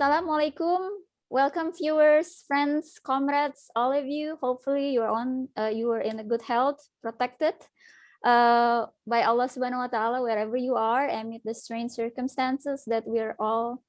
Assalamualaikum. Welcome viewers, friends, comrades, all of you. Hopefully you are in a good health, protected by Allah Subhanahu wa Taala wherever you are amid the strange circumstances that we are all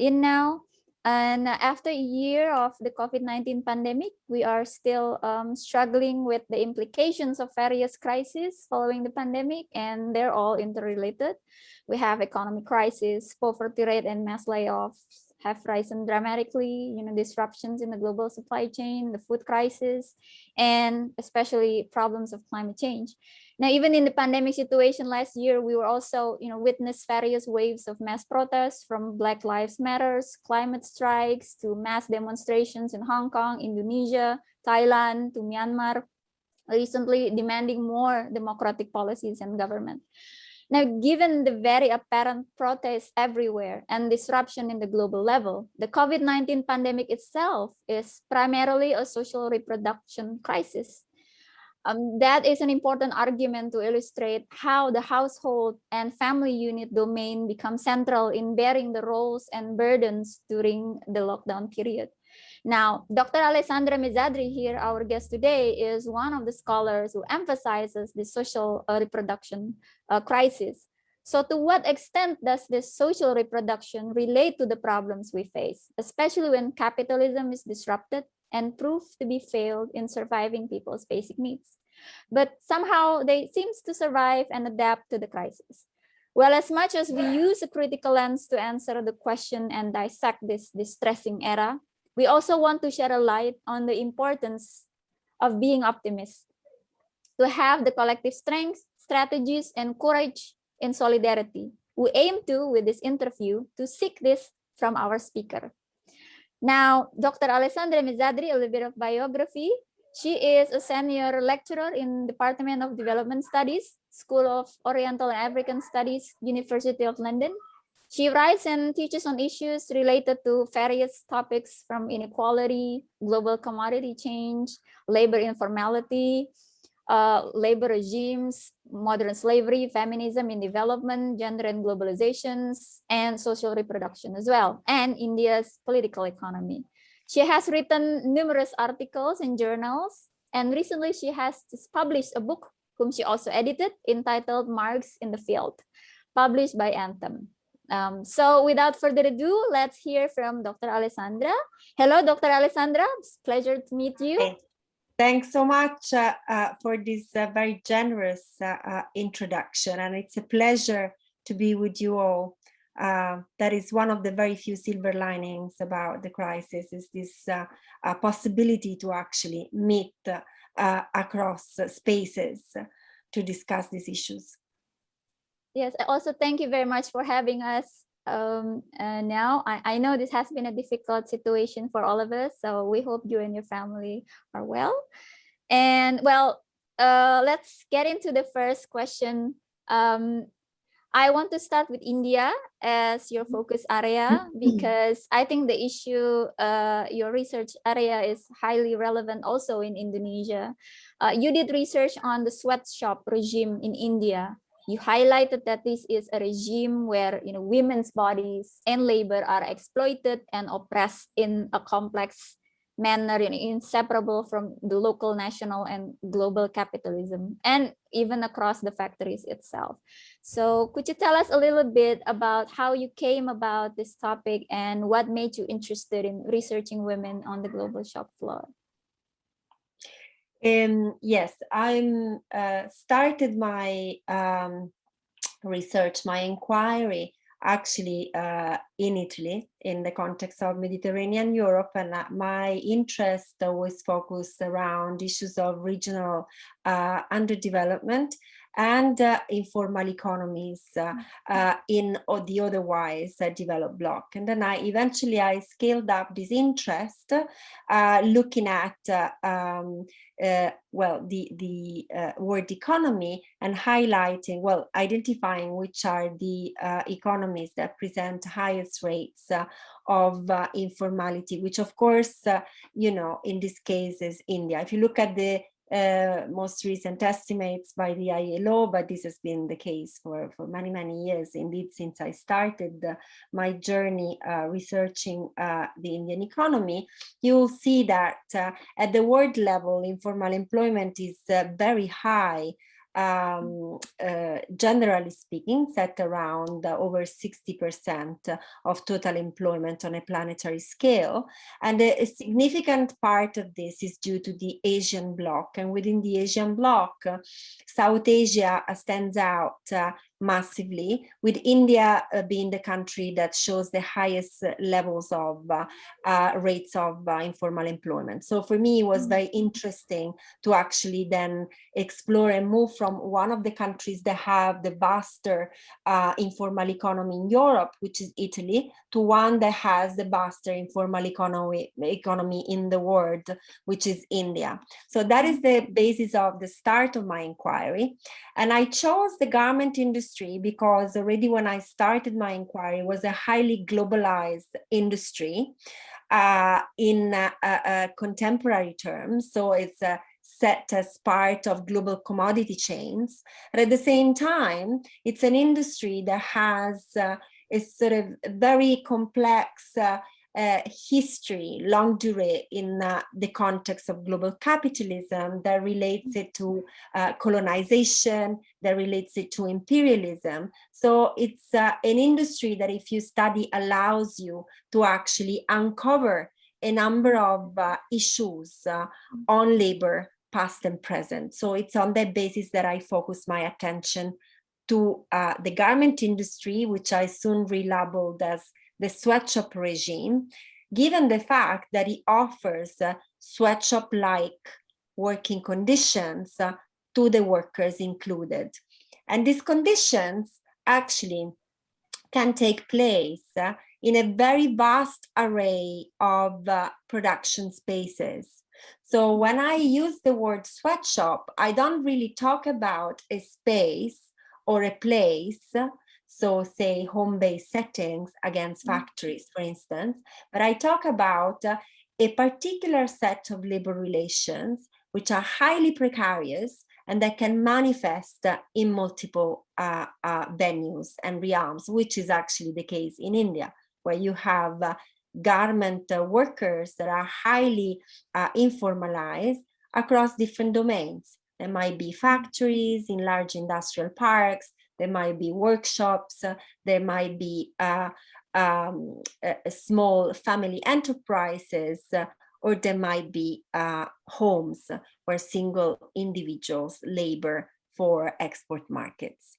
in now. And after a year of the COVID-19 pandemic, we are still struggling with the implications of various crises following the pandemic, and they're all interrelated. We have economic crisis, poverty rate, and mass layoffs have risen dramatically, disruptions in the global supply chain, the food crisis, and especially problems of climate change. Now, even in the pandemic situation last year, we were also, witness various waves of mass protests, from Black Lives Matters, climate strikes, to mass demonstrations in Hong Kong, Indonesia, Thailand, to Myanmar, recently demanding more democratic policies and government. Now, given the very apparent protests everywhere and disruption in the global level, the COVID-19 pandemic itself is primarily a social reproduction crisis. That is an important argument to illustrate how the household and family unit domain become central in bearing the roles and burdens during the lockdown period. Now, Dr. Alessandra Mezzadri here, our guest today, is one of the scholars who emphasizes the social reproduction crisis. So to what extent does this social reproduction relate to the problems we face, especially when capitalism is disrupted and proved to be failed in surviving people's basic needs? But somehow they seem to survive and adapt to the crisis. Well, as much as we use a critical lens to answer the question and dissect this distressing era, we also want to shed a light on the importance of being optimistic, to have the collective strength, strategies, and courage in solidarity. We aim to, with this interview, to seek this from our speaker. Now, Dr. Alessandra Mezzadri, a little bit of biography. She is a senior lecturer in Department of Development Studies, School of Oriental and African Studies, University of London. She writes and teaches on issues related to various topics from inequality, global commodity change, labor informality, labor regimes, modern slavery, feminism in development, gender and globalizations, and social reproduction as well, and India's political economy. She has written numerous articles in journals, and recently she has just published a book, whom she also edited, entitled Marks in the Field, published by Anthem. So without further ado, let's hear from Dr. Alessandra. Hello, Dr. Alessandra. It's a pleasure to meet you. Hey. Thanks so much for this very generous introduction, and it's a pleasure to be with you all. That is one of the very few silver linings about the crisis, is this possibility to actually meet across spaces to discuss these issues. Yes, also thank you very much for having us now. I know this has been a difficult situation for all of us, so we hope you and your family are well. And well, let's get into the first question. I want to start with India as your focus area, because I think the issue, your research area, is highly relevant also in Indonesia. You did research on the sweatshop regime in India. You highlighted that this is a regime where women's bodies and labor are exploited and oppressed in a complex manner, inseparable from the local, national, and global capitalism, and even across the factories itself. So could you tell us a little bit about how you came about this topic and what made you interested in researching women on the global shop floor? Yes, I started my research, my inquiry, actually in Italy, in the context of Mediterranean Europe, and my interest was focused around issues of regional underdevelopment and informal economies in the otherwise developed bloc. And then I scaled up this interest, looking at the world economy and highlighting, identifying which are the economies that present highest rates of informality, which of course, in this case is India. If you look at the most recent estimates by the ILO, but this has been the case for many, many years, indeed, since I started my journey researching the Indian economy. You'll see that at the world level, informal employment is very high. Generally speaking, set around over 60% of total employment on a planetary scale. And a significant part of this is due to the Asian bloc. And within the Asian bloc, South Asia stands out massively, with India being the country that shows the highest levels of rates of informal employment. So for me, it was very interesting to actually then explore and move from one of the countries that have the vaster informal economy in Europe, which is Italy, to one that has the vaster informal economy in the world, which is India. So that is the basis of the start of my inquiry. And I chose the garment industry because already when I started my inquiry, it was a highly globalized industry in contemporary terms. So it's set as part of global commodity chains. But at the same time, it's an industry that has a sort of very complex history, longue durée, in the context of global capitalism that relates it to colonization, that relates it to imperialism. So it's an industry that, if you study, allows you to actually uncover a number of issues on labor, past and present. So it's on that basis that I focus my attention to the garment industry, which I soon relabeled as the sweatshop regime, given the fact that it offers sweatshop-like working conditions to the workers included. And these conditions actually can take place in a very vast array of production spaces. So when I use the word sweatshop, I don't really talk about a space or a place, so say home-based settings against factories, for instance, but I talk about a particular set of labor relations which are highly precarious and that can manifest in multiple venues and realms, which is actually the case in India, where you have garment workers that are highly informalized across different domains. There might be factories in large industrial parks, there might be workshops, there might be small family enterprises, or there might be homes where single individuals labor for export markets.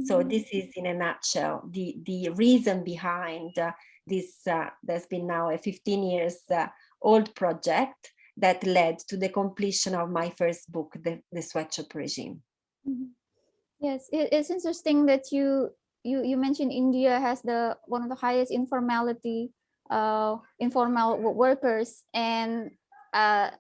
So this is, in a nutshell, the reason behind this. There's been now a 15 years old project that led to the completion of my first book, The Sweatshop Regime. Yes, it's interesting that you mentioned India has one of the highest informal workers, and that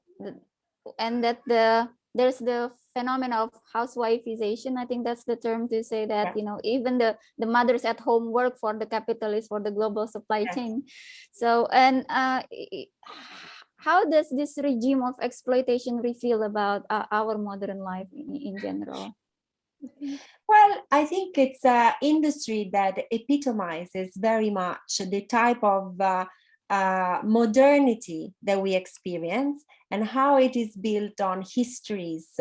there's the phenomenon of housewifeization. I think that's the term to say that, you know, even the mothers at home work for the capitalists, for the global supply chain. So, and how does this regime of exploitation reveal about our modern life in general? Well, I think it's an industry that epitomizes very much the type of modernity that we experience and how it is built on histories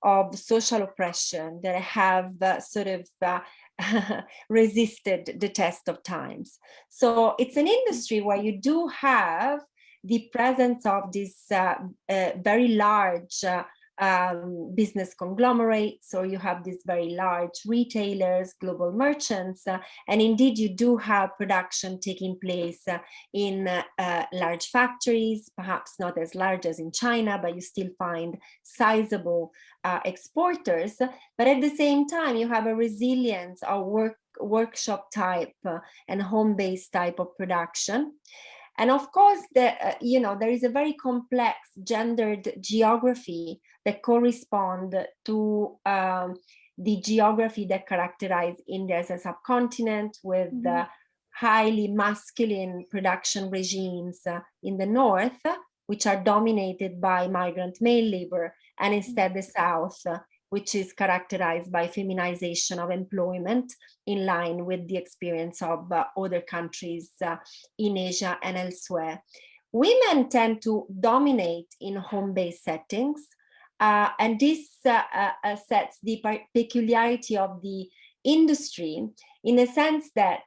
of social oppression that have sort of resisted the test of times. So it's an industry where you do have the presence of this very large business conglomerates, or you have these very large retailers, global merchants, and indeed you do have production taking place in large factories, perhaps not as large as in China, but you still find sizable exporters. But at the same time, you have a resilience of workshop type and home-based type of production. And of course, there is a very complex gendered geography that correspond to the geography that characterized India as a subcontinent, with highly masculine production regimes in the north, which are dominated by migrant male labor, and instead the South, which is characterized by feminization of employment in line with the experience of other countries in Asia and elsewhere. Women tend to dominate in home-based settings, and this sets the peculiarity of the industry in a sense that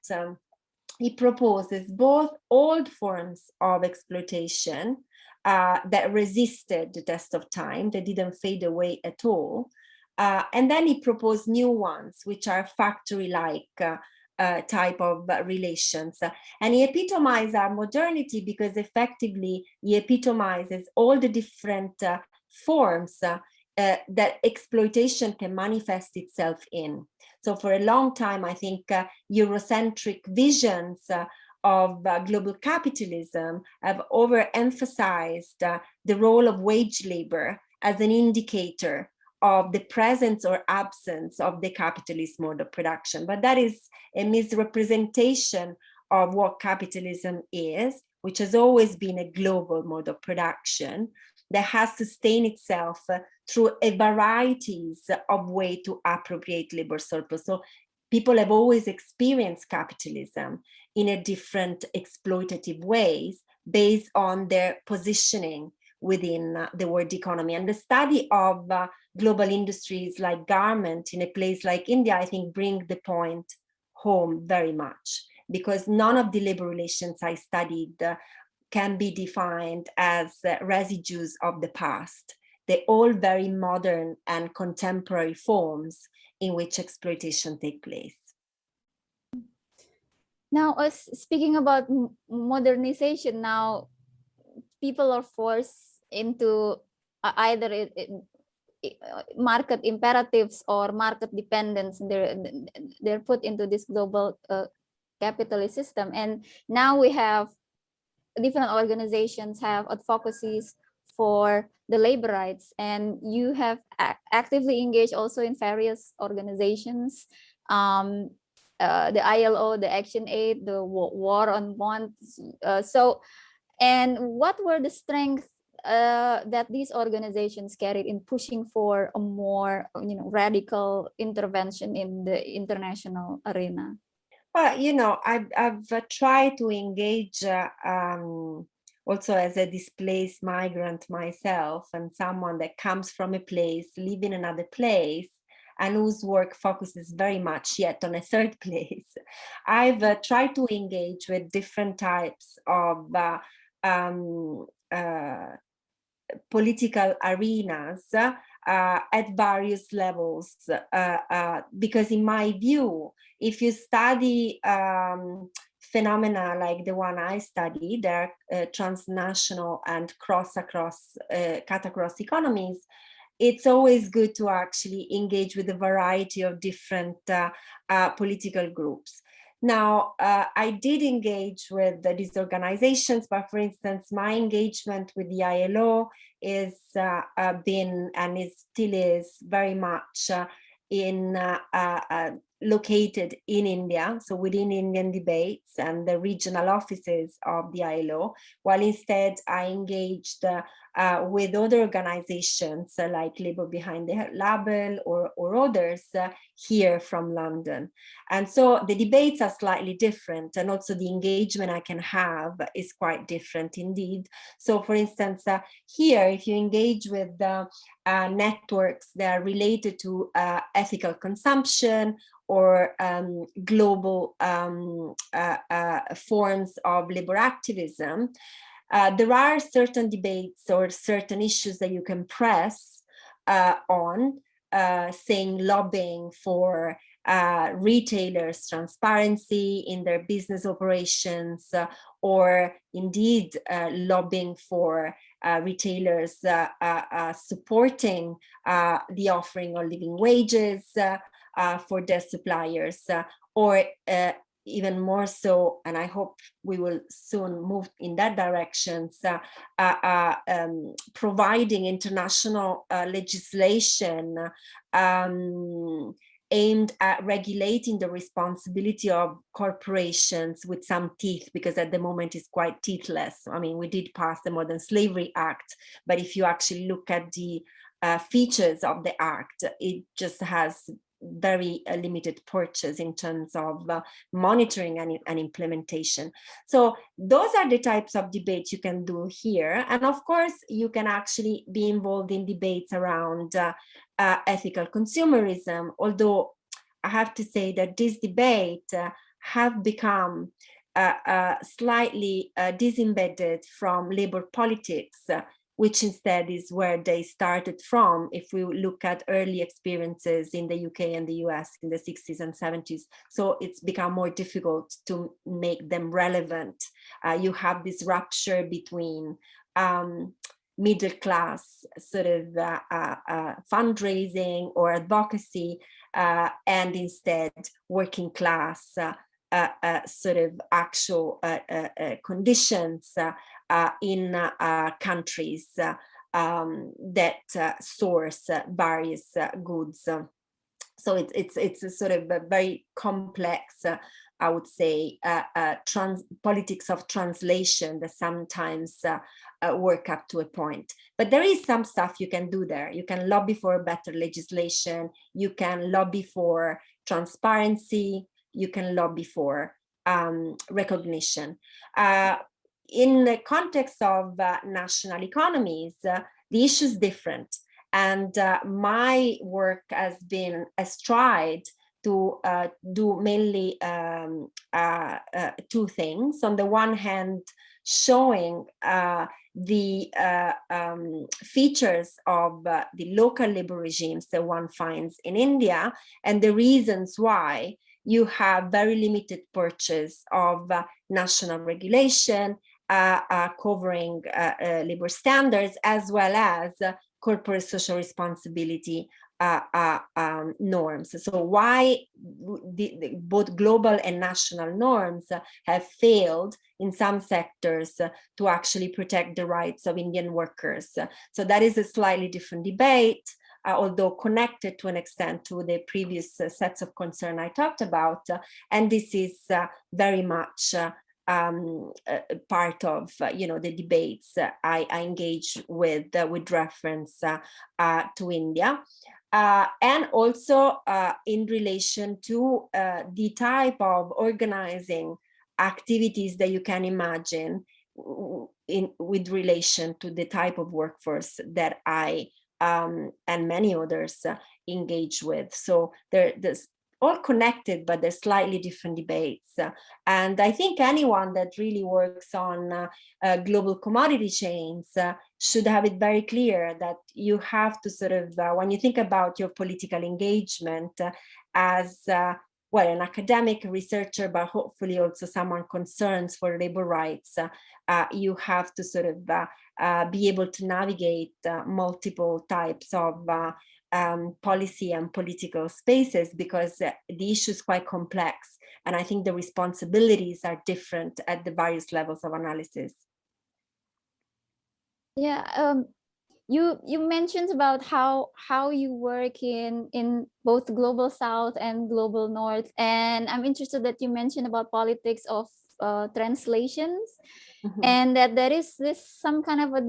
it proposes both old forms of exploitation that resisted the test of time, they didn't fade away at all, and then he proposed new ones, which are factory-like type of relations. And he epitomizes our modernity because effectively he epitomizes all the different forms that exploitation can manifest itself in. So for a long time, I think Eurocentric visions of global capitalism have overemphasized the role of wage labor as an indicator of the presence or absence of the capitalist mode of production. But that is a misrepresentation of what capitalism is, which has always been a global mode of production that has sustained itself through a varieties of ways to appropriate labor surplus. So people have always experienced capitalism in a different exploitative ways based on their positioning within the world economy. And the study of global industries like garment in a place like India, I think bring the point home very much, because none of the labor relations I studied can be defined as residues of the past. They're all very modern and contemporary forms in which exploitation takes place. Now, speaking about modernization, now people are forced into either market imperatives or market dependence. They're put into this global capitalist system, and now we have different organizations have advocacies for the labor rights, and you have actively engaged also in various organizations, the ILO, the Action Aid, the War on Want. And what were the strengths that these organizations carried in pushing for a more, radical intervention in the international arena? Well, I've tried to engage also as a displaced migrant myself, and someone that comes from a place, live in another place, and whose work focuses very much yet on a third place. I've tried to engage with different types of political arenas at various levels, because in my view, if you study phenomena like the one I studied, they're transnational and cut across economies, it's always good to actually engage with a variety of different political groups. Now, I did engage with these organizations, but for instance, my engagement with the ILO is been and it still is very much located in India, so within Indian debates and the regional offices of the ILO, while instead I engaged with other organizations like Labor Behind the Label or others here from London. And so the debates are slightly different, and also the engagement I can have is quite different indeed. So for instance, here, if you engage with networks that are related to ethical consumption or global forms of labor activism, there are certain debates or certain issues that you can press on, saying lobbying for retailers' transparency in their business operations, or indeed lobbying for retailers supporting the offering of living wages for their suppliers, or even more so, and I hope we will soon move in that direction, providing international legislation aimed at regulating the responsibility of corporations with some teeth, because at the moment it's quite teethless. I mean, we did pass the Modern Slavery Act, but if you actually look at the features of the act. It just has very limited purchase in terms of monitoring and implementation. So those are the types of debates you can do here. And of course, you can actually be involved in debates around ethical consumerism, although I have to say that this debate have become slightly disembedded from labor politics, which instead is where they started from. If we look at early experiences in the UK and the US in the 60s and 70s, so it's become more difficult to make them relevant. You have this rupture between middle class sort of fundraising or advocacy, and instead working class sort of actual conditions in countries that source various goods. So it's a sort of a very complex, I would say, politics of translation that sometimes work up to a point. But there is some stuff you can do there. You can lobby for better legislation. You can lobby for transparency. You can lobby for recognition. In the context of national economies, the issue is different. And my work has tried to do mainly two things. On the one hand, showing the features of the local labor regimes that one finds in India and the reasons why you have very limited purchase of national regulation covering labor standards, as well as corporate social responsibility norms. So why both global and national norms have failed in some sectors to actually protect the rights of Indian workers. So that is a slightly different debate, although connected to an extent to the previous sets of concern I talked about. And this is very much part of the debates I engage with reference to India. And also in relation to the type of organizing activities that you can imagine with relation to the type of workforce that I and many others engage with. So there's all connected, but they're slightly different debates. And I think anyone that really works on global commodity chains should have it very clear that you have to sort of, when you think about your political engagement as, well, an academic researcher, but hopefully also someone concerned for labor rights, you have to sort of be able to navigate multiple types of policy and political spaces, because the issue is quite complex. And I think the responsibilities are different at the various levels of analysis. Yeah, you mentioned about how you work in both global South and global North, and I'm interested that you mentioned about politics of translations, and that there is some kind of a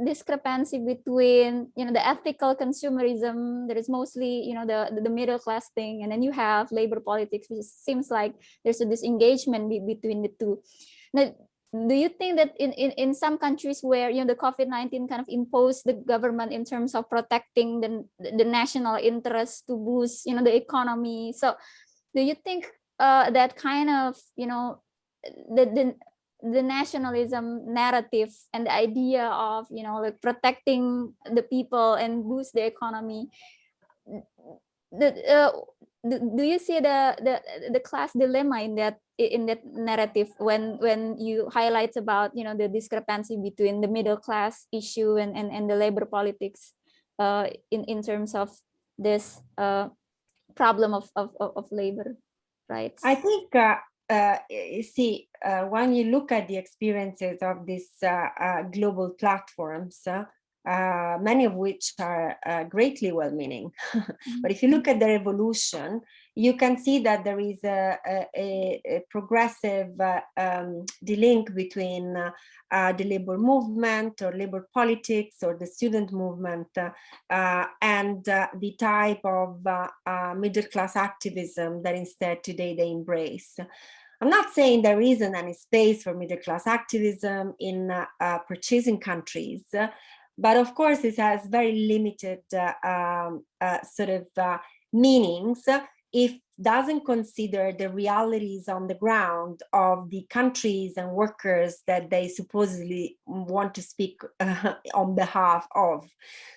discrepancy between the ethical consumerism that is mostly the middle class thing, and then you have labor politics, which seems like there's a disengagement between the two. Now, do you think that in some countries where the COVID-19 kind of imposed the government in terms of protecting the national interest to boost the economy, so do you think that kind of the nationalism narrative and the idea of like protecting the people and boost the economy, do you see the class dilemma in that narrative when you highlight about the discrepancy between the middle class issue and the labor politics in terms of this problem of labor rights? I think you see, when you look at the experiences of these global platforms, many of which are greatly well-meaning. But if you look at the revolution, you can see that there is a progressive link between the labor movement or labor politics or the student movement and the type of middle-class activism that instead today they embrace. I'm not saying there isn't any space for middle-class activism in purchasing countries, but of course it has very limited meanings if doesn't consider the realities on the ground of the countries and workers that they supposedly want to speak on behalf of.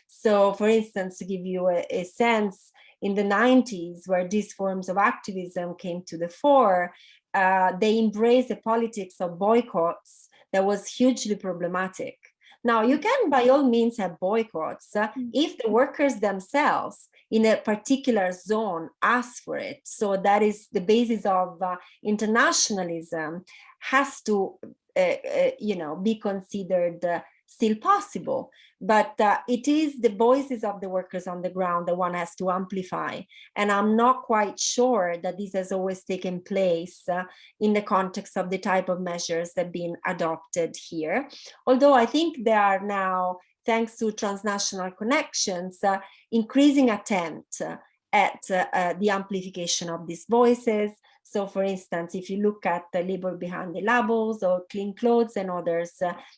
So, for instance, to give you a sense, in the 90s, where these forms of activism came to the fore, they embraced a politics of boycotts that was hugely problematic. Now, you can by all means have boycotts if the workers themselves in a particular zone ask for it. So that is the basis of internationalism has to, be considered still possible. But it is the voices of the workers on the ground that one has to amplify. And I'm not quite sure that this has always taken place in the context of the type of measures that have been adopted here. Although I think there are now, thanks to transnational connections, increasing attempt at the amplification of these voices. So, for instance, if you look at the Labor Behind the Labels or Clean Clothes and others,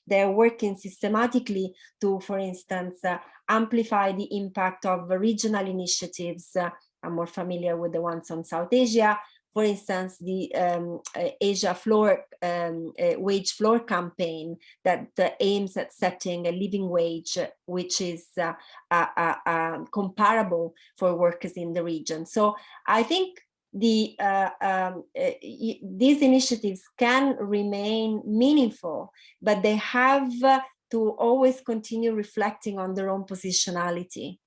they're working systematically to, for instance, amplify the impact of regional initiatives. I'm more familiar with the ones on South Asia. For instance, the Asia wage floor campaign that aims at setting a living wage, which is comparable for workers in the region. So I think these initiatives can remain meaningful, but they have to always continue reflecting on their own positionality,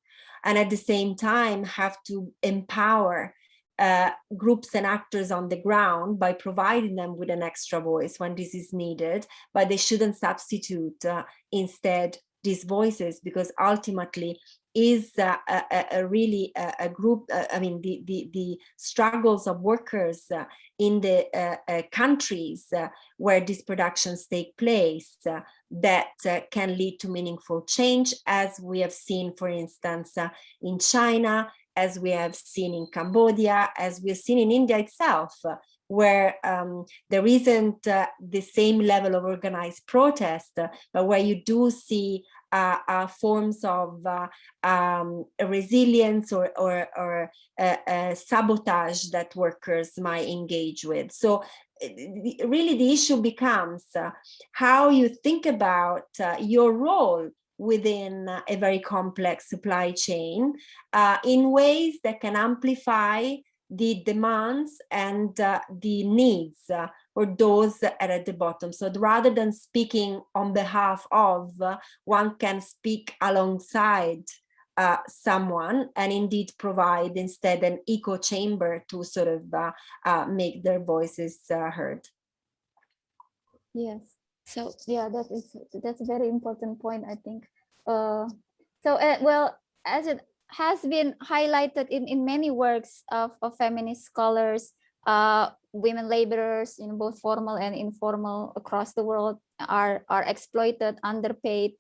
and at the same time have to empower groups and actors on the ground by providing them with an extra voice when this is needed, but they shouldn't substitute instead these voices, because ultimately is really a group, the struggles of workers in the countries where these productions take place that can lead to meaningful change, as we have seen, for instance, in China, as we have seen in Cambodia, as we have seen in India itself, where there isn't the same level of organized protest, but where you do see forms of resilience or sabotage that workers might engage with. So really the issue becomes how you think about your role within a very complex supply chain in ways that can amplify the demands and the needs or those at the bottom. So rather than speaking on behalf of, one can speak alongside someone and indeed provide instead an echo chamber to sort of make their voices heard. Yes. So yeah, that's a very important point, I think. Well, as it has been highlighted in many works of feminist scholars, women laborers in both formal and informal across the world are exploited, underpaid,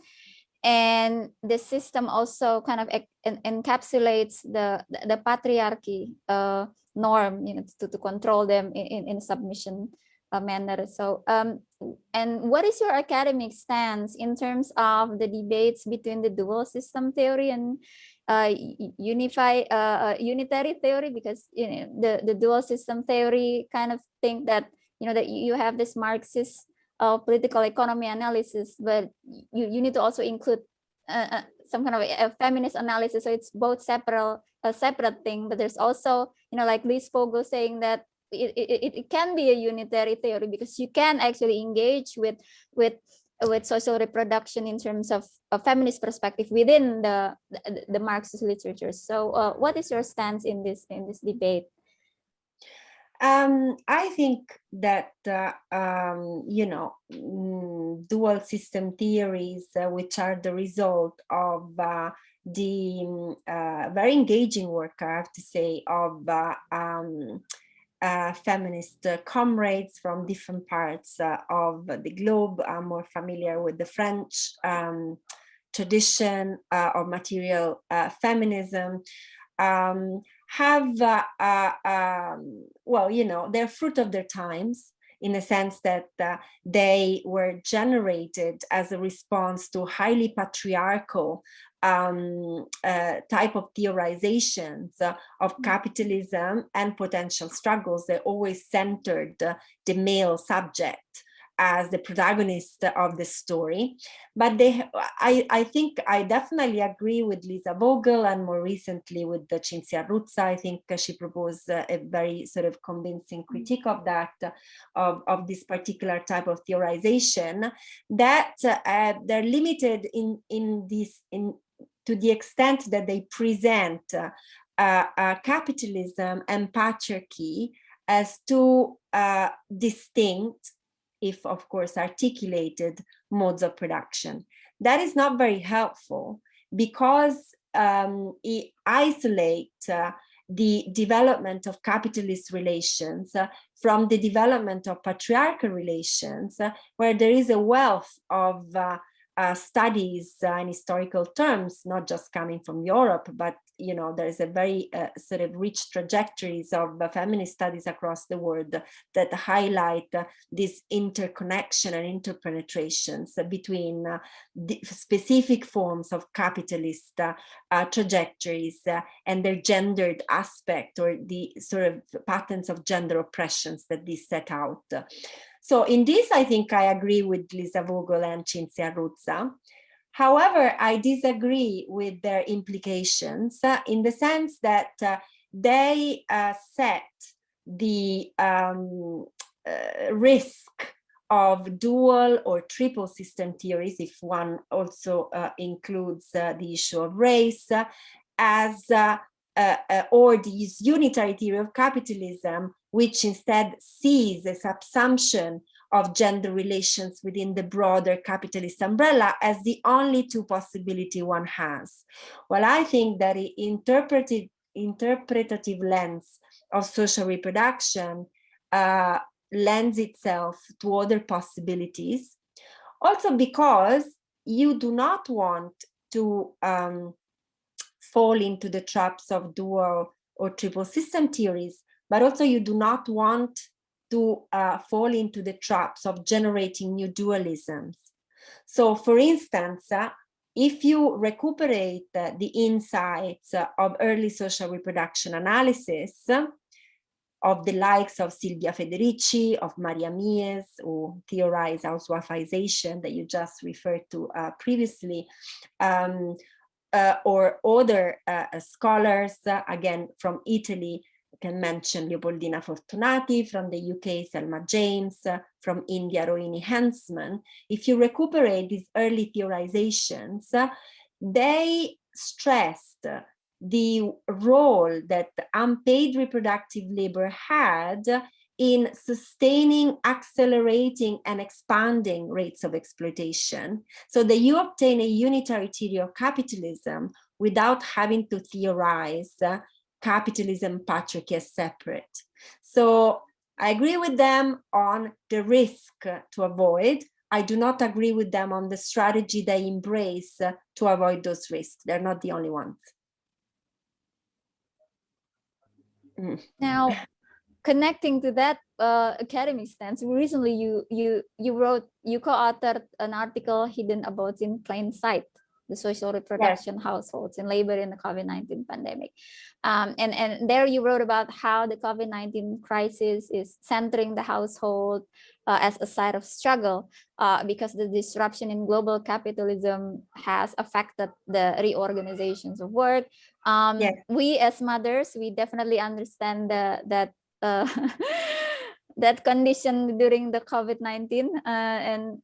and the system also kind of encapsulates the patriarchy norm, to control them in submission manner. So and what is your academic stance in terms of the debates between the dual system theory and unitary theory? Because the dual system theory kind of think that that you have this Marxist political economy analysis, but you need to also include some kind of a feminist analysis. So it's both a separate thing, but there's also like Liz Fogel saying that it can be a unitary theory because you can actually engage with social reproduction in terms of a feminist perspective within the Marxist literature. So what is your stance in this debate? I think that, dual system theories, which are the result of the very engaging work, I have to say, of feminist comrades from different parts of the globe. I'm more familiar with the French tradition of material feminism. Have they're fruit of their times, in the sense that they were generated as a response to highly patriarchal type of theorizations of capitalism and potential struggles. They always centered the male subject as the protagonist of the story. But I think I definitely agree with Lisa Vogel, and more recently with the Cinzia Ruzza. I think she proposed a very sort of convincing critique of that, of this particular type of theorization, that they're limited to the extent that they present capitalism and patriarchy as two distinct, if of course articulated, modes of production. That is not very helpful, because it isolates the development of capitalist relations from the development of patriarchal relations, where there is a wealth of studies in historical terms, not just coming from Europe, but there's a very sort of rich trajectories of feminist studies across the world that highlight this interconnection and interpenetrations between the specific forms of capitalist trajectories and their gendered aspect, or the sort of patterns of gender oppressions that these set out. So in this, I think I agree with Lisa Vogel and Cinzia Ruzza. However, I disagree with their implications in the sense that they set the risk of dual or triple system theories, if one also includes the issue of race, as or this unitary theory of capitalism, which instead sees a subsumption of gender relations within the broader capitalist umbrella as the only two possibility one has. Well, I think that the interpretative lens of social reproduction lends itself to other possibilities, also because you do not want to fall into the traps of dual or triple system theories, but also you do not want to fall into the traps of generating new dualisms. So, for instance, if you recuperate the insights of early social reproduction analysis of the likes of Silvia Federici, of Maria Mies, who theorized housewifeization that you just referred to previously, or other scholars, again, from Italy, I can mention Leopoldina Fortunati, from the UK, Selma James, from India, Rohini Hensman. If you recuperate these early theorizations, they stressed the role that unpaid reproductive labor had in sustaining, accelerating, and expanding rates of exploitation, so that you obtain a unitary theory of capitalism without having to theorize capitalism, patriarchy as separate. So I agree with them on the risk to avoid. I do not agree with them on the strategy they embrace to avoid those risks. They're not the only ones. Now, connecting to that academic stance, recently you co-authored an article, Hidden About in Plain Sight, the social reproduction households and labor in the COVID-19 pandemic. And there you wrote about how the COVID-19 crisis is centering the household as a site of struggle because the disruption in global capitalism has affected the reorganizations of work. We as mothers, we definitely understand that that condition during the COVID-19 and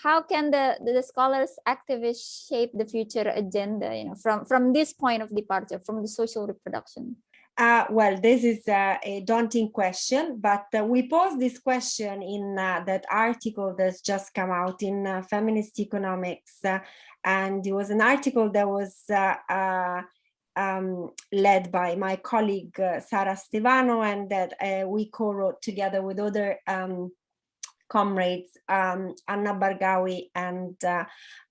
how can the scholars activists shape the future agenda, from this point of departure, from the social reproduction? Well, this is a daunting question, but we posed this question in that article that's just come out in Feminist Economics. And it was an article that was led by my colleague Sara Stevano, and that we co-wrote together with other comrades, Anna Bargawi and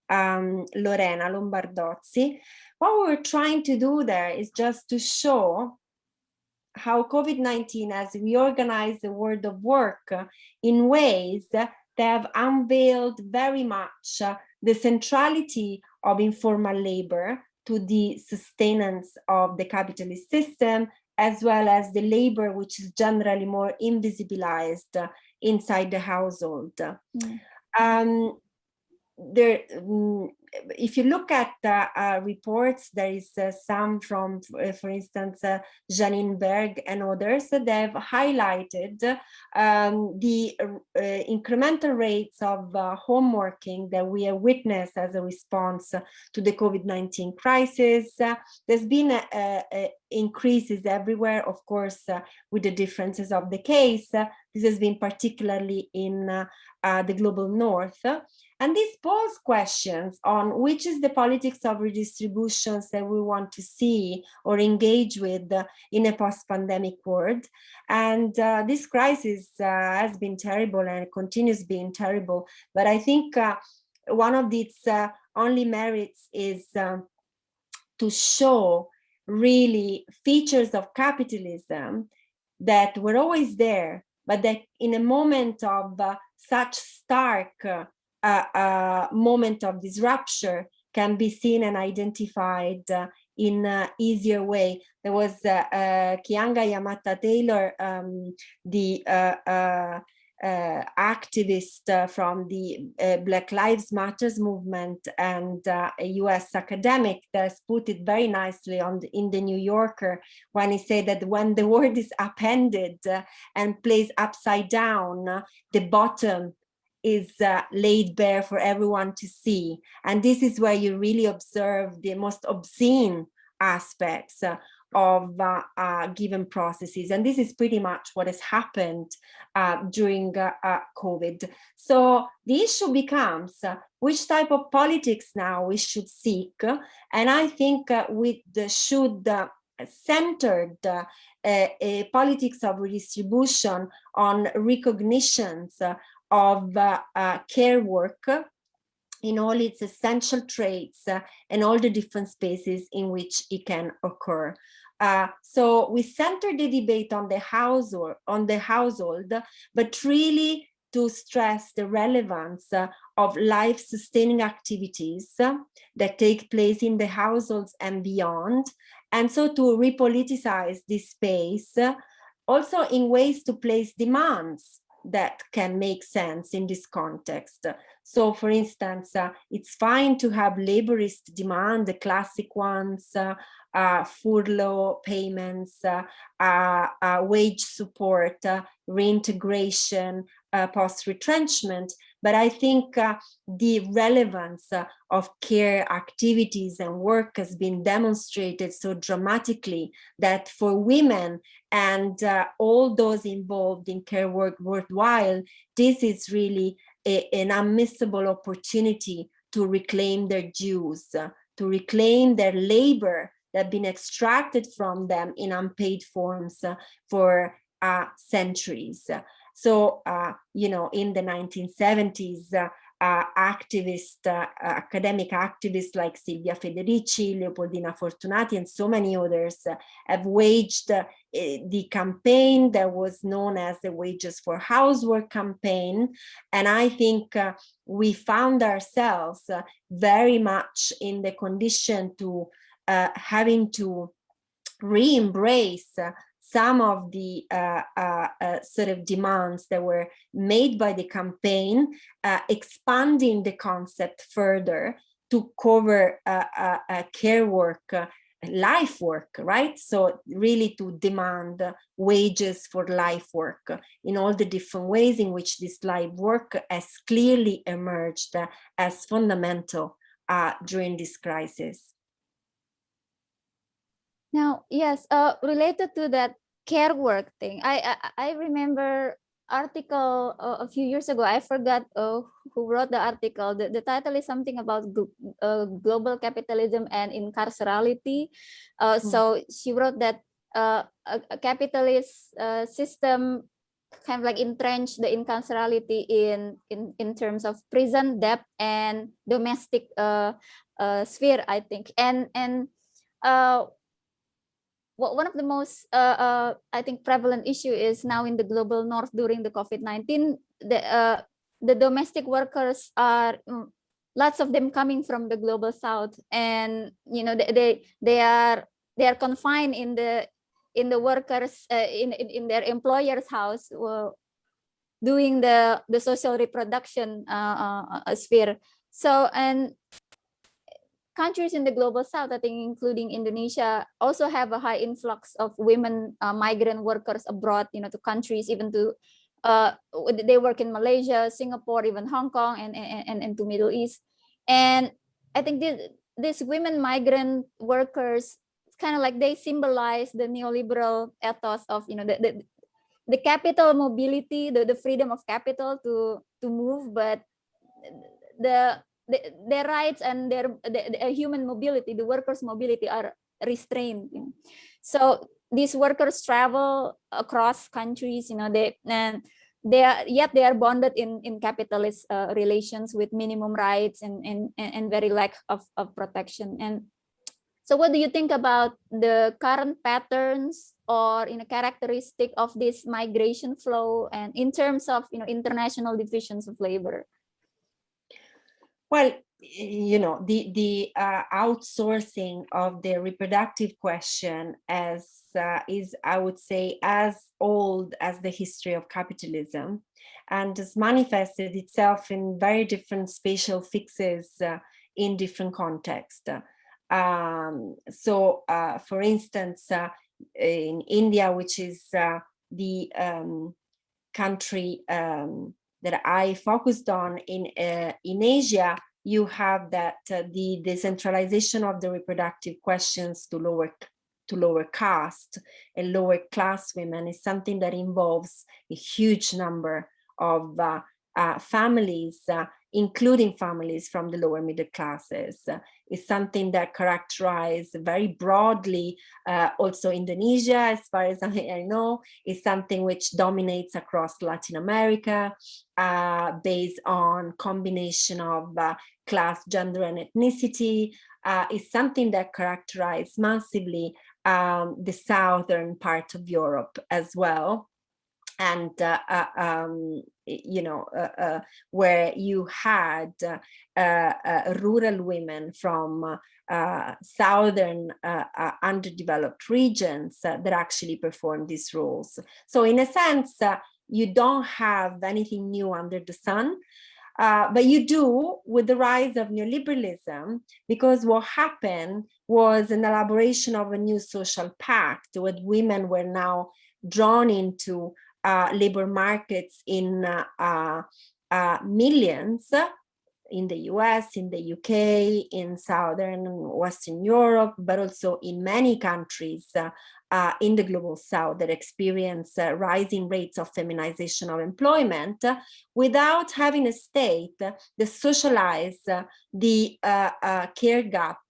Lorena Lombardozzi. What we were trying to do there is just to show how COVID-19 has reorganized the world of work in ways that have unveiled very much the centrality of informal labor to the sustenance of the capitalist system, as well as the labor which is generally more invisibilized inside the household. If you look at reports, there is some from, for instance, Janine Berg and others that have highlighted the incremental rates of home working that we have witnessed as a response to the COVID-19 crisis. There's been increases everywhere, of course, with the differences of the case. This has been particularly in the global north. And this poses questions on which is the politics of redistributions that we want to see or engage with in a post-pandemic world. And this crisis has been terrible and continues being terrible. But I think one of its only merits is to show really features of capitalism that were always there, but that in a moment of such stark moment of disruption can be seen and identified in an easier way. There was Kianga Yamata Taylor, the activist from the Black Lives Matters movement and a US academic, that's put it very nicely in the New Yorker when he said that when the world is upended and placed upside down, the bottom is laid bare for everyone to see. And this is where you really observe the most obscene aspects of given processes. And this is pretty much what has happened during COVID. So the issue becomes which type of politics now we should seek. And I think we should centered a politics of redistribution on recognitions of care work in all its essential traits and all the different spaces in which it can occur. So we center the debate on the household, but really to stress the relevance of life-sustaining activities that take place in the households and beyond, and so to repoliticize this space, also in ways to place demands that can make sense in this context. So for instance, it's fine to have laborist demand, the classic ones, furlough payments, wage support, reintegration, post-retrenchment. But I think the relevance of care activities and work has been demonstrated so dramatically that for women and all those involved in care work worldwide, this is really an unmissable opportunity to reclaim their dues, to reclaim their labor that have been extracted from them in unpaid forms for centuries. So, in the 1970s, academic activists like Silvia Federici, Leopoldina Fortunati, and so many others have waged the campaign that was known as the Wages for Housework campaign. And I think we found ourselves very much in the condition to having to re-embrace some of the sort of demands that were made by the campaign, expanding the concept further to cover care work, life work, right? So really to demand wages for life work in all the different ways in which this life work has clearly emerged as fundamental during this crisis. Now, yes, related to that care work thing, I remember article a few years ago. I forgot who wrote the article. The title is something about global capitalism and incarcerality. So she wrote that a capitalist system kind of like entrench the incarcerality in terms of prison, debt, and domestic sphere, I think. And uh, one of the most I think prevalent issue is now in the global north during the COVID-19. The domestic workers are lots of them coming from the global south, and they are confined in the workers in their employer's house, doing the social reproduction sphere. So, and countries in the global south, I think including Indonesia, also have a high influx of women migrant workers abroad, to countries, even to they work in Malaysia, Singapore, even Hong Kong, and to Middle East. And I think these women migrant workers, it's kind of like they symbolize the neoliberal ethos of the capital mobility, the freedom of capital to move, but the, their rights and the human mobility, the workers' mobility, are restrained. So these workers travel across countries. They are bonded in capitalist relations with minimum rights and very lack of protection. And so what do you think about the current patterns or characteristic of this migration flow, and in terms of international divisions of labor? Well, the outsourcing of the reproductive question is, I would say, as old as the history of capitalism, and has manifested itself in very different spatial fixes in different contexts. For instance, in India, which is the country that I focused on in Asia, you have that the decentralization of the reproductive questions to lower caste and lower class women is something that involves a huge number of families, including families from the lower middle classes. Is something that characterized very broadly also Indonesia, as far as I know, is something which dominates across Latin America, based on combination of class, gender, and ethnicity, is something that characterized massively the southern part of Europe as well. And where you had rural women from southern underdeveloped regions that actually perform these roles. So in a sense, you don't have anything new under the sun, but you do with the rise of neoliberalism, because what happened was an elaboration of a new social pact, where women were now drawn into labor markets in millions in the US, in the UK, in Southern and Western Europe, but also in many countries in the global South that experience rising rates of feminization of employment, without having a state that socialize the care gap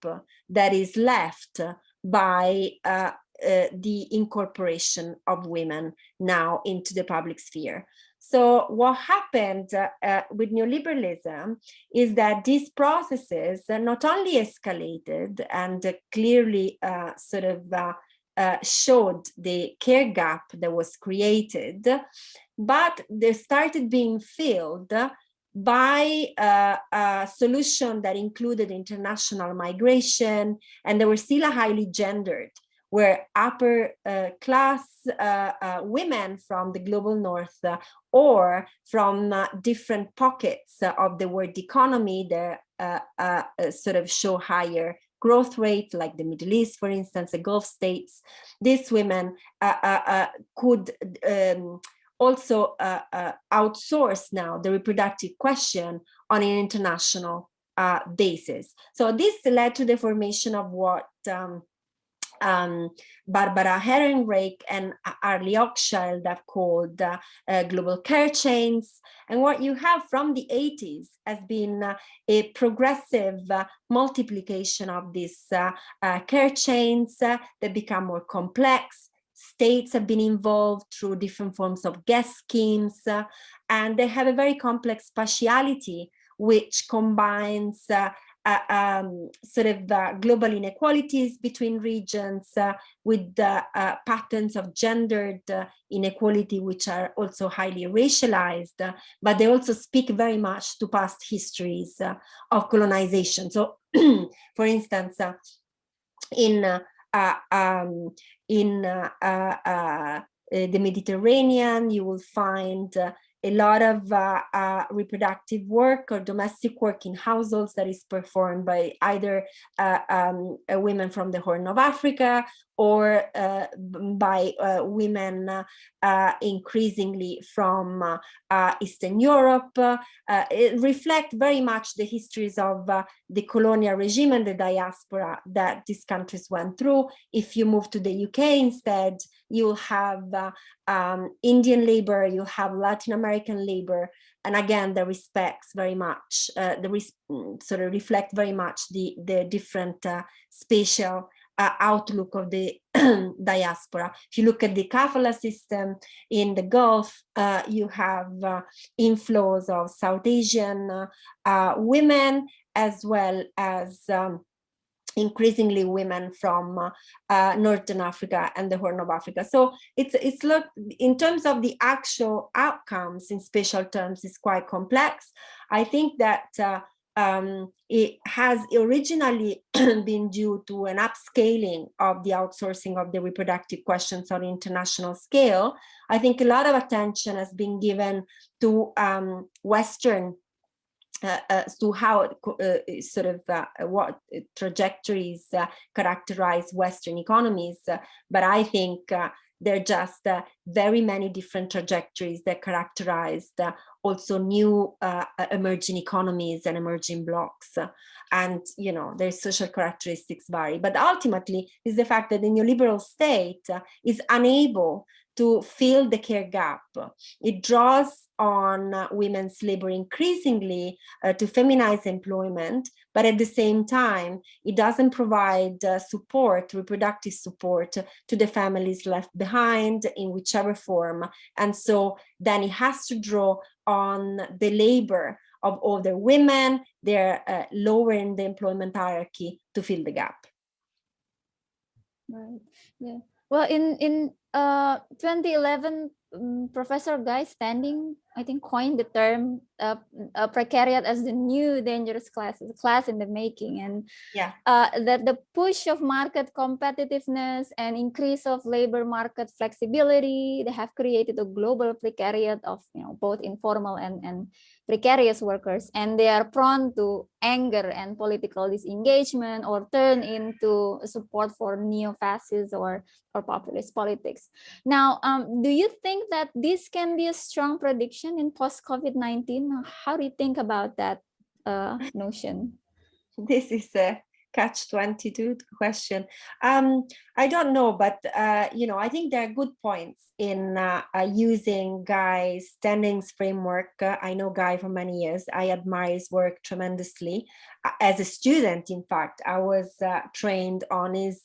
that is left by the incorporation of women now into the public sphere. So what happened with neoliberalism is that these processes not only escalated and clearly showed the care gap that was created, but they started being filled by a solution that included international migration, and they were still highly gendered, where upper class women from the global north or from different pockets of the world economy that show higher growth rate, like the Middle East, for instance, the Gulf states, these women could also outsource now the reproductive question on an international basis. So this led to the formation of what Barbara Herrenreich and Arlie Hochschild have called global care chains. And what you have from the 80s has been a progressive multiplication of these care chains that become more complex. States have been involved through different forms of guest schemes, and they have a very complex spatiality, which combines sort of global inequalities between regions with patterns of gendered inequality, which are also highly racialized, but they also speak very much to past histories of colonization. So, for instance, in the Mediterranean, you will find a lot of reproductive work or domestic work in households that is performed by either women from the Horn of Africa or by women increasingly from Eastern Europe. It reflects very much the histories of the colonial regime and the diaspora that these countries went through. If you move to the UK instead, you'll have Indian labor, you'll have Latin American labor, and again, that respects very much, sort of reflect very much the different spatial outlook of the diaspora. If you look at the kafala system in the Gulf, you have inflows of South Asian women, as well as increasingly women from Northern Africa and the Horn of Africa. So it's look, in terms of the actual outcomes in spatial terms, is quite complex. I think that it has originally been due to an upscaling of the outsourcing of the reproductive questions on international scale. I think a lot of attention has been given to Western to how sort of what trajectories characterize Western economies, but I think there are just very many different trajectories that characterized also new emerging economies and emerging blocks. And, you know, their social characteristics vary. But ultimately, is the fact that the neoliberal state is unable to fill the care gap. It draws on women's labor increasingly to feminize employment, but at the same time, it doesn't provide support, reproductive support, to the families left behind in whichever form. And so then it has to draw on the labor of older women. They're lower in the employment hierarchy to fill the gap. Right. Yeah. Well, in 2011, Professor Guy Standing, I think, coined the term precariat as the new dangerous class, the class in the making, and yeah, that the push of market competitiveness and increase of labor market flexibility, they have created a global precariat of, you know, both informal and precarious workers, and they are prone to anger and political disengagement or turn into support for neo-fascist or populist politics. Now, do you think that this can be a strong prediction in post-COVID-19? How do you think about that notion? This is a catch-22 question. I don't know, but you know, I think there are good points in using Guy Standing's framework. I know Guy for many years. I admire his work tremendously. As a student, in fact, I was trained on his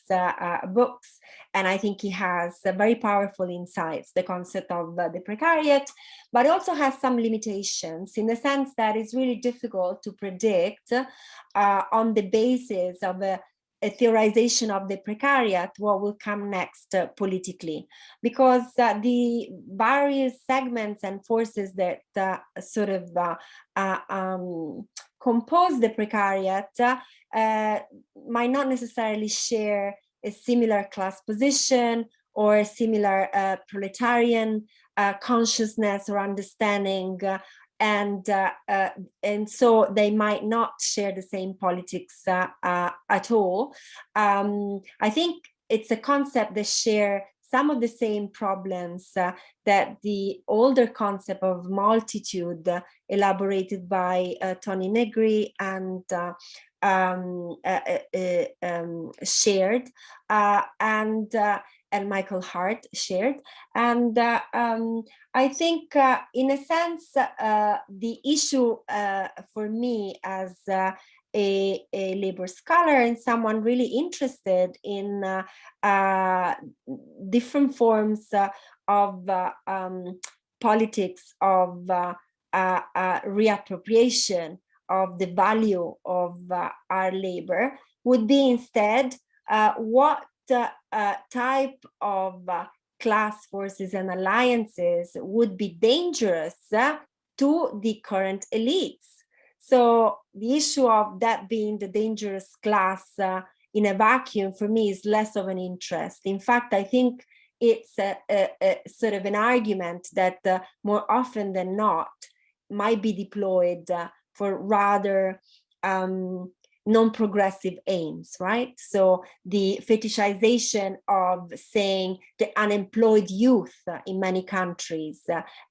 books, and I think he has very powerful insights, the concept of the precariat, but also has some limitations in the sense that it's really difficult to predict on the basis of a theorization of the precariat what will come next politically, because the various segments and forces that sort of compose the precariat might not necessarily share a similar class position or a similar proletarian consciousness or understanding, and so they might not share the same politics at all. I think it's a concept that share some of the same problems that the older concept of multitude elaborated by Tony Negri and shared, and Michael Hart shared. And I think, in a sense, the issue for me as a labor scholar and someone really interested in different forms of politics of reappropriation of the value of our labor would be instead what type of class forces and alliances would be dangerous to the current elites. So the issue of that being the dangerous class in a vacuum for me is less of an interest. In fact, I think it's a sort of an argument that more often than not might be deployed for rather non-progressive aims, right? So the fetishization of saying the unemployed youth in many countries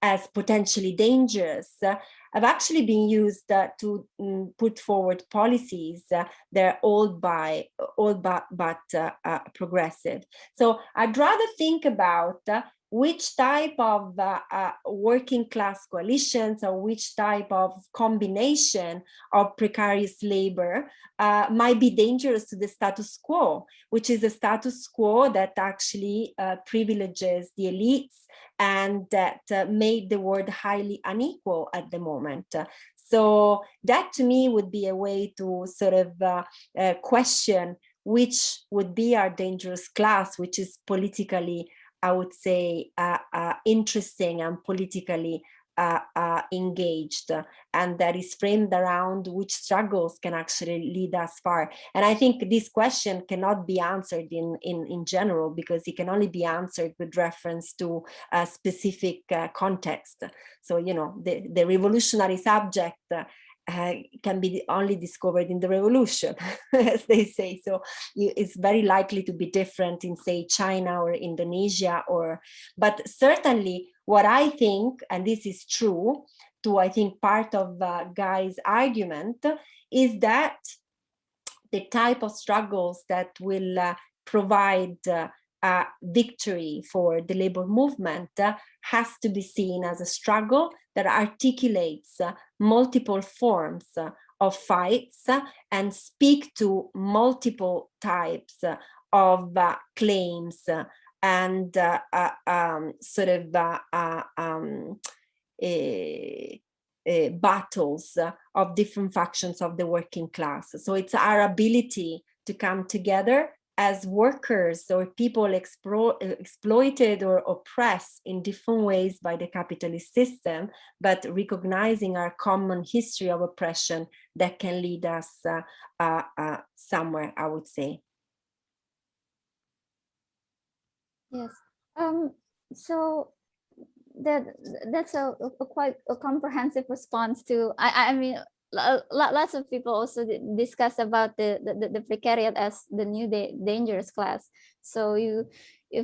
as potentially dangerous have actually been used to put forward policies that are all but progressive. So I'd rather think about which type of working class coalitions or which type of combination of precarious labor might be dangerous to the status quo, which is a status quo that actually privileges the elites and that made the world highly unequal at the moment. So that to me would be a way to sort of question which would be our dangerous class, which is politically, I would say, interesting and politically engaged, and that is framed around which struggles can actually lead us far. And I think this question cannot be answered in general, because it can only be answered with reference to a specific context. So, you know, the revolutionary subject can be only discovered in the revolution, as they say. So it's very likely to be different in, say, China or Indonesia, but certainly what I think, and this is true to, I think, part of Guy's argument, is that the type of struggles that will provide victory for the labor movement has to be seen as a struggle that articulates multiple forms of fights and speak to multiple types of claims and sort of battles of different factions of the working class. So it's our ability to come together as workers or people exploited or oppressed in different ways by the capitalist system, but recognizing our common history of oppression that can lead us somewhere, I would say. Yes. So that's a quite a comprehensive response to. I mean, lots of people also discuss about the precariat as the new dangerous class. So you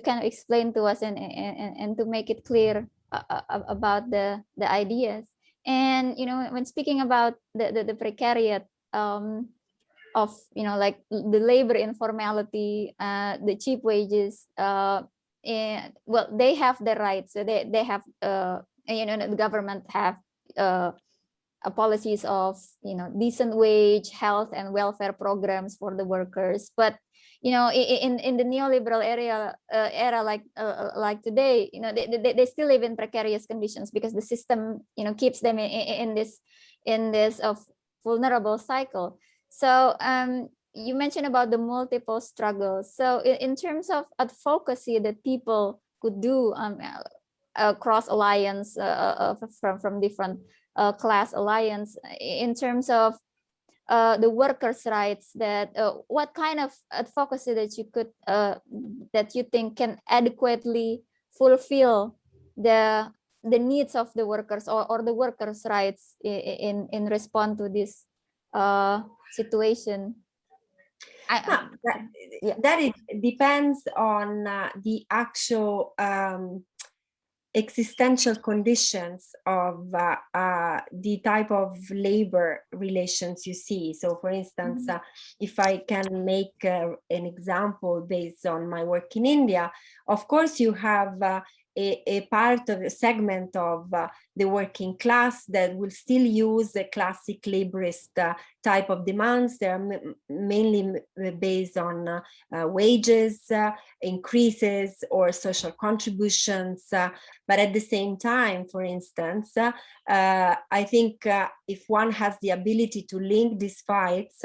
kind of explain to us and to make it clear about the ideas. And you know, when speaking about the precariat of, you know, like the labor informality, the cheap wages, and well, they have the rights. So they have you know, the government have policies of, you know, decent wage, health and welfare programs for the workers. But you know, in the neoliberal era like today, you know, they still live in precarious conditions because the system, you know, keeps them in this of vulnerable cycle. So you mentioned about the multiple struggles. So in terms of advocacy that people could do across alliance from different class alliance, in terms of the workers' rights, that what kind of advocacy that you could that you think can adequately fulfill the needs of the workers, or the workers' rights in response to this situation? No, that it depends on the actual existential conditions of the type of labor relations you see. So for instance, if I can make an example based on my work in India, of course you have a part of a segment of the working class that will still use the classic laborist type of demands. They're mainly based on wages, increases, or social contributions. But at the same time, for instance, I think if one has the ability to link these fights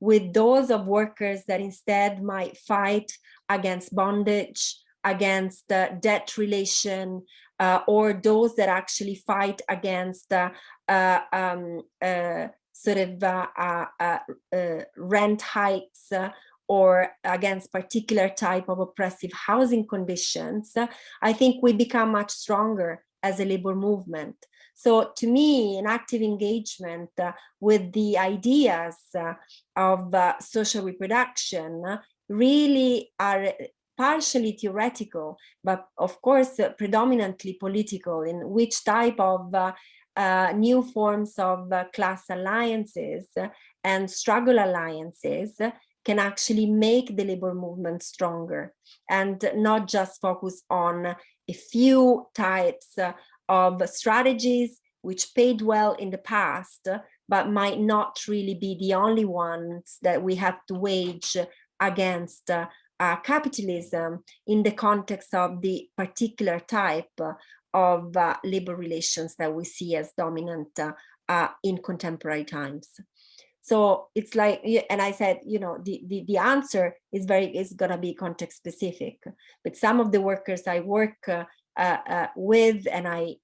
with those of workers that instead might fight against bondage, against debt relation, or those that actually fight against rent hikes, or against particular type of oppressive housing conditions, I think we become much stronger as a labor movement. So to me, an active engagement with the ideas of social reproduction really are partially theoretical, but of course predominantly political, in which type of new forms of class alliances and struggle alliances can actually make the labor movement stronger, and not just focus on a few types of strategies which paid well in the past, but might not really be the only ones that we have to wage against capitalism in the context of the particular type of labor relations that we see as dominant in contemporary times. So it's like, and I said, the answer is gonna be context specific. But some of the workers I work with and I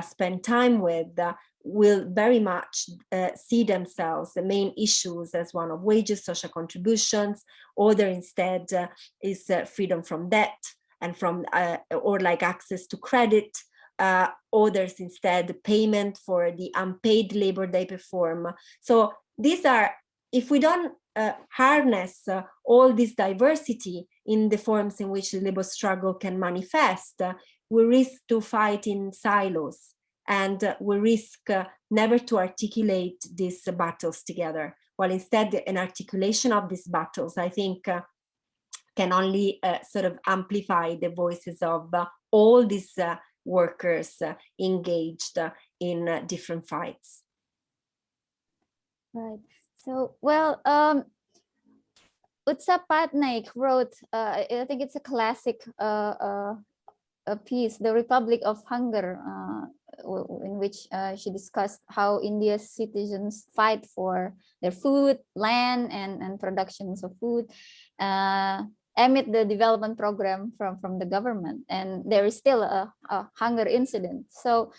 spend time with will very much see themselves, the main issues, as one of wages, social contributions. Other instead is freedom from debt and from or like access to credit. Others instead payment for the unpaid labor they perform. So these are, if we don't harness all this diversity in the forms in which the labor struggle can manifest, we risk to fight in silos, and we risk never to articulate these battles together. While instead an articulation of these battles, I think, can only amplify the voices of all these workers engaged in different fights. Right. So, well, Utsa Patnaik wrote, I think it's a classic a piece, The Republic of Hunger, in which she discussed how India's citizens fight for their food, land, and productions of food amid the development program from the government. And there is still a hunger incident. So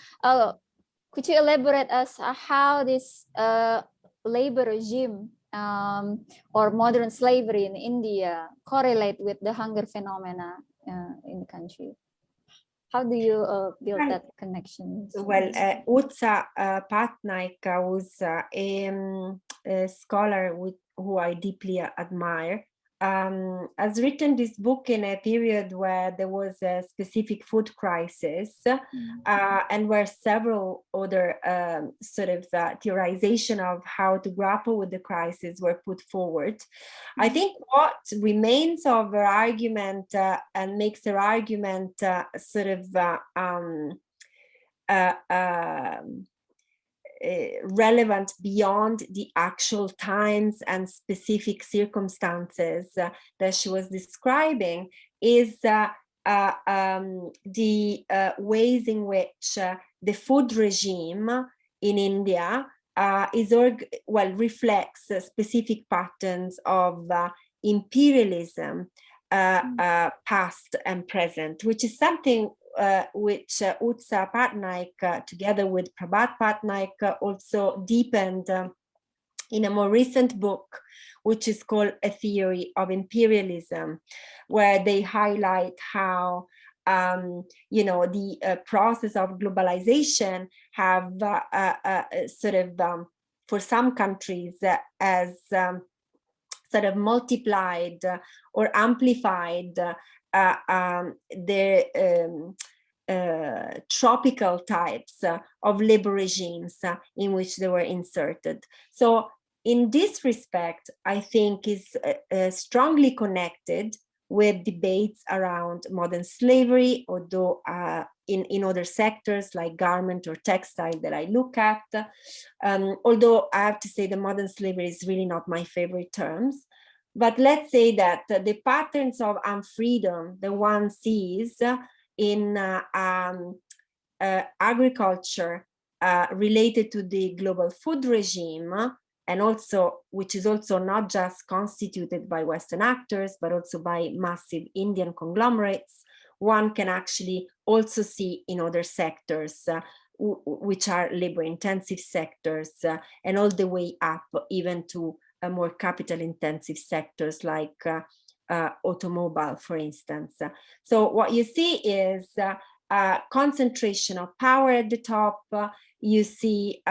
could you elaborate us how this labor regime or modern slavery in India correlate with the hunger phenomena in the country? How do you build that connection? Well, Utsa Patnaik was a scholar who I deeply admire. Has written this book in a period where there was a specific food crisis, and where several other theorization of how to grapple with the crisis were put forward. I think what remains of her argument and makes her argument relevant beyond the actual times and specific circumstances that she was describing is the ways in which the food regime in India reflects specific patterns of imperialism, past and present, which is something which Utsa Patnaik, together with Prabhat Patnaik, also deepened in a more recent book, which is called A Theory of Imperialism, where they highlight how the process of globalization have for some countries as sort of multiplied or amplified the tropical types of labor regimes in which they were inserted. So in this respect, I think is strongly connected with debates around modern slavery, although in other sectors like garment or textile that I look at. Although I have to say the modern slavery is really not my favorite terms. But let's say that the patterns of unfreedom that one sees in agriculture related to the global food regime, and also, which is also not just constituted by Western actors, but also by massive Indian conglomerates, one can actually also see in other sectors, which are labor-intensive sectors, and all the way up even to more capital-intensive sectors like automobile, for instance. So what you see is concentration of power at the top. You see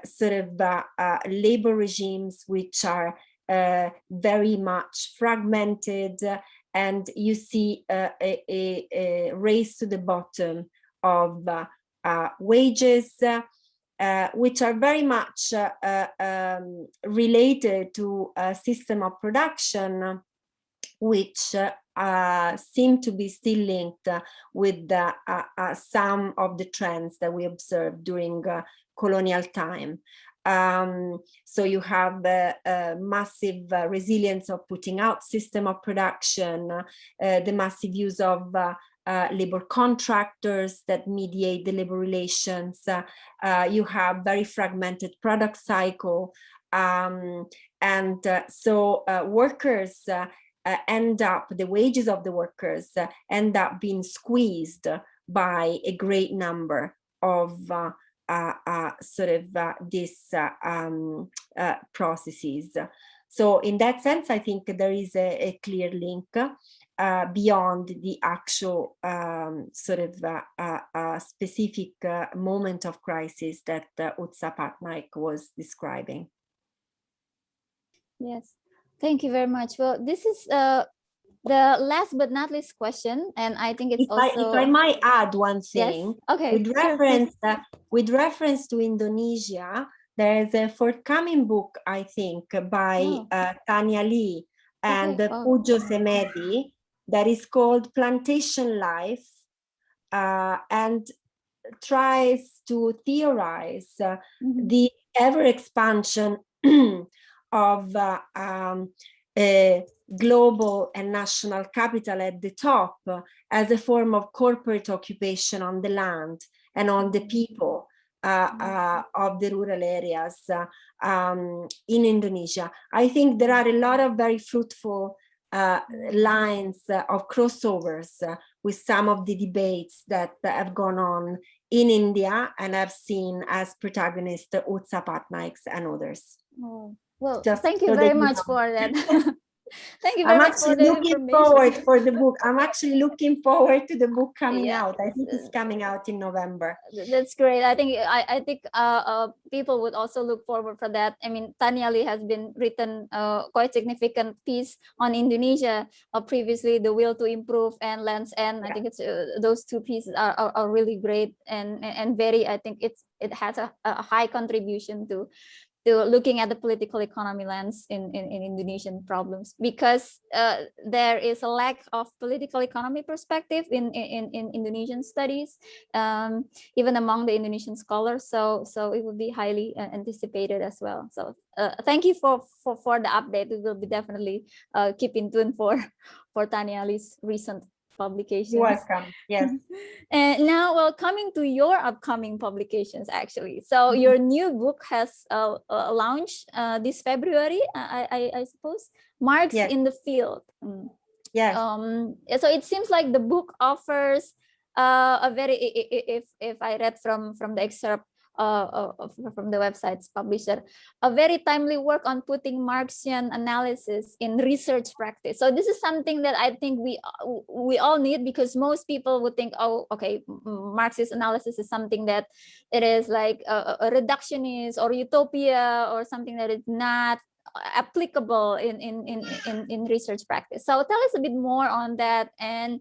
sort of labor regimes which are very much fragmented, and you see a race to the bottom of wages, which are very much related to a system of production which seem to be still linked with some of the trends that we observed during colonial time. So you have massive resilience of putting out system of production, the massive use of labor contractors that mediate the labor relations. You have very fragmented product cycle. So workers end up, the wages of the workers end up being squeezed by a great number of these processes. So in that sense, I think there is a clear link beyond the actual specific moment of crisis that Utsa Patnaik was describing. Yes, thank you very much. Well, this is the last but not least question, and I think it's if I might add one thing, yes? Okay, with reference to Indonesia, there is a forthcoming book, I think, by Tanya Lee and Pujo Semedi that is called Plantation Life, and tries to theorize the ever expansion of global and national capital at the top as a form of corporate occupation on the land and on the people of the rural areas in Indonesia. I think there are a lot of very fruitful lines of crossovers with some of the debates that have gone on in India, and I've seen as protagonists Utsa Patnaiks and others. Oh, well, thank you very much for that. Thank you very much for the information. I'm actually looking forward to the book coming out. I think it's coming out in November. That's great. I think people would also look forward for that. I mean, Tanya Lee has been written quite significant piece on Indonesia previously, The Will to Improve and Land's End. I think it's those two pieces are really great and very, I think it has a high contribution to looking at the political economy lens in Indonesian problems, because there is a lack of political economy perspective in Indonesian studies, even among the Indonesian scholars. So it will be highly anticipated as well. So thank you for the update. We will be definitely keep in tune for Tanya Lee's recent publications. You're welcome. Yes. And now, well, coming to your upcoming publications, actually. So your new book has launched this February, I suppose. Marks in the Field. Yes. So it seems like the book offers a very, if I read from the excerpt from the website's publisher, a very timely work on putting Marxian analysis in research practice. So this is something that I think we all need, because most people would think, oh, okay, Marxist analysis is something that it is like a reductionist or utopia or something that is not applicable in research practice. So tell us a bit more on that. And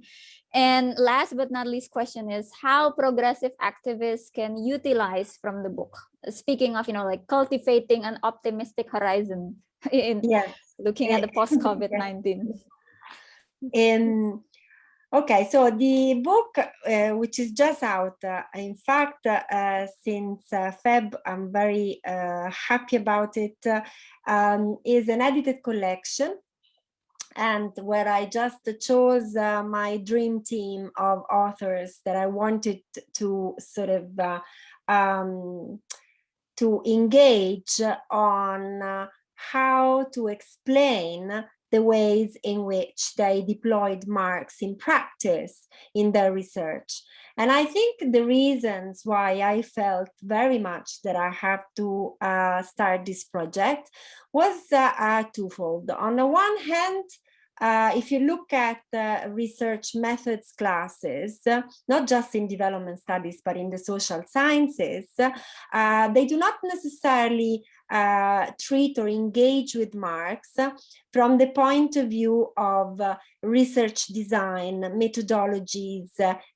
last but not least question is how progressive activists can utilize from the book. Speaking of, like cultivating an optimistic horizon in looking at the post-COVID-19. Okay, so the book, which is just out, in fact, since Feb, I'm very happy about it, is an edited collection, and where I just chose my dream team of authors that I wanted to sort of to engage on how to explain the ways in which they deployed Marx in practice in their research. And I think the reasons why I felt very much that I have to start this project was twofold. On the one hand, if you look at research methods classes, not just in development studies, but in the social sciences, they do not necessarily treat or engage with Marx from the point of view of research design, methodologies,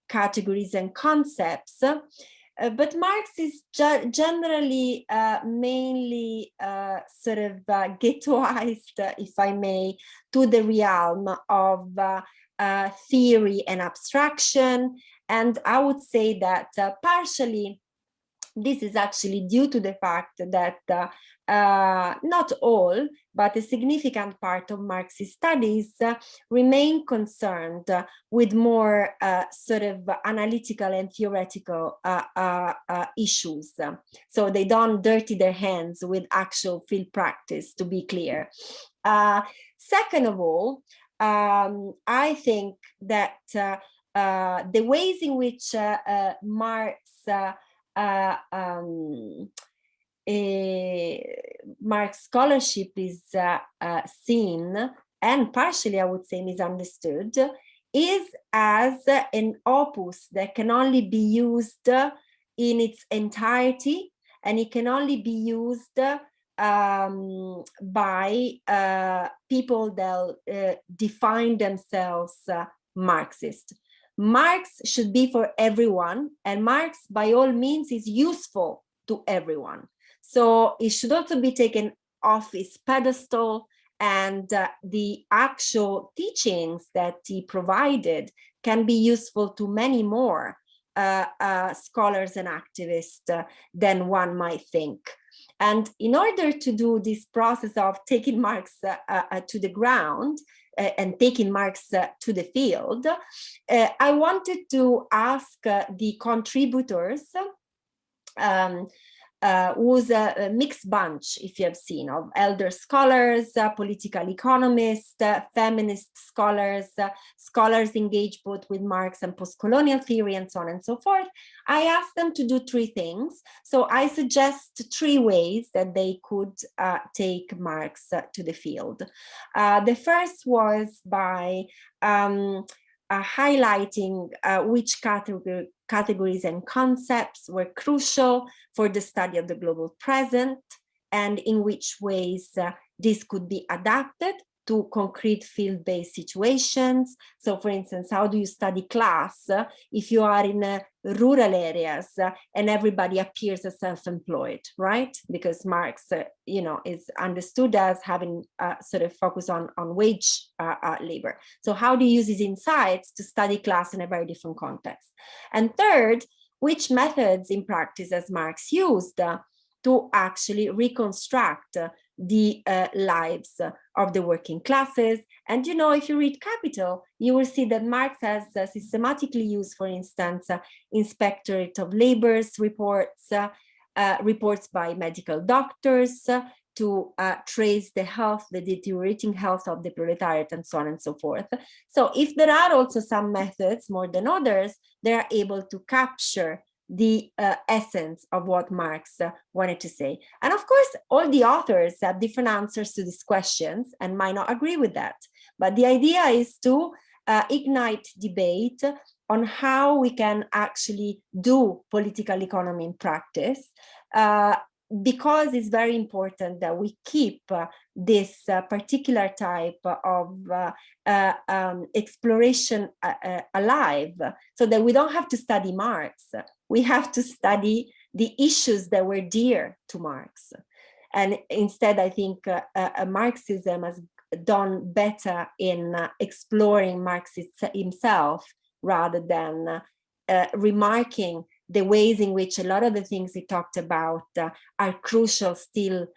categories, and concepts. But Marx is generally mainly sort of ghettoized, if I may, to the realm of theory and abstraction. And I would say that partially this is actually due to the fact that not all, but a significant part of Marxist studies remain concerned with more sort of analytical and theoretical issues. So they don't dirty their hands with actual field practice, to be clear. Second of all, I think that the ways in which Marx Marx scholarship is seen, and partially I would say misunderstood, is as an opus that can only be used in its entirety, and it can only be used by people that define themselves Marxist. Marx should be for everyone, and Marx by all means is useful to everyone. So it should also be taken off its pedestal, and the actual teachings that he provided can be useful to many more scholars and activists than one might think. And in order to do this process of taking Marx to the ground, and taking Marx to the field, I wanted to ask the contributors, who's a mixed bunch, if you have seen, of elder scholars, political economists, feminist scholars, scholars engaged both with Marx and post-colonial theory, and so on and so forth. I asked them to do three things. So I suggest three ways that they could take Marx to the field. The first was by highlighting which categories and concepts were crucial for the study of the global present, and in which ways this could be adapted to concrete field-based situations. So for instance, how do you study class if you are in rural areas and everybody appears as self-employed, right? Because Marx, is understood as having sort of focus on wage labor. So how do you use his insights to study class in a very different context? And third, which methods in practice has Marx used to actually reconstruct the lives of the working classes? And if you read Capital, you will see that Marx has systematically used, for instance, Inspectorate of Labor's reports, reports by medical doctors to trace the deteriorating health of the proletariat, and so on and so forth. So if there are also some methods more than others, they are able to capture the essence of what Marx wanted to say. And of course, all the authors have different answers to these questions and might not agree with that. But the idea is to ignite debate on how we can actually do political economy in practice, because it's very important that we keep this particular type of exploration alive, so that we don't have to study Marx. We have to study the issues that were dear to Marx. And instead, I think Marxism has done better in exploring Marx himself, rather than remarking the ways in which a lot of the things he talked about are crucial still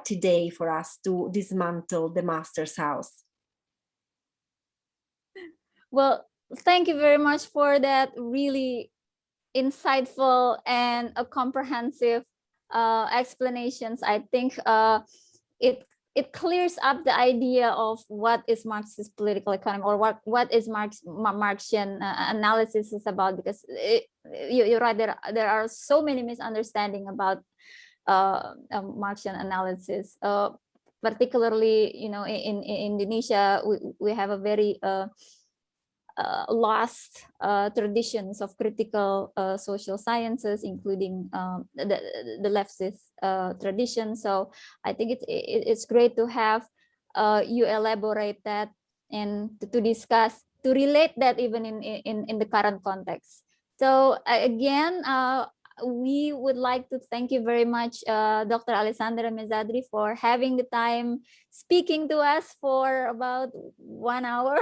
today for us to dismantle the master's house. Well, thank you very much for that really insightful and a comprehensive explanations. I think it clears up the idea of what is Marxist political economy, or what is Marxian analysis is about, because you're right, there are so many misunderstandings about Marxian analysis, particularly, you know, in Indonesia we have a very lost traditions of critical social sciences, including the leftist tradition. So I think it's great to have you elaborate that, and to discuss, to relate that even in the current context. So again, we would like to thank you very much, Dr. Alessandra Mezzadri, for having the time speaking to us for about 1 hour.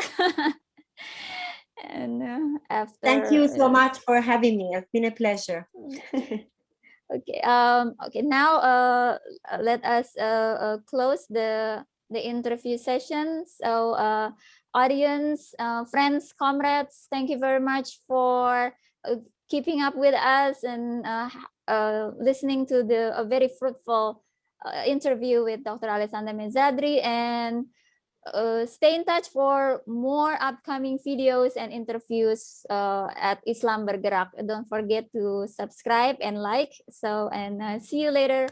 And after, thank you so much for having me. It's been a pleasure. Okay. Okay. Now, let us close the interview session. So, audience, friends, comrades, thank you very much for keeping up with us and listening to a very fruitful interview with Dr. Alessandra Mezzadri, and stay in touch for more upcoming videos and interviews at Islam Bergerak. Don't forget to subscribe and like. So, and see you later.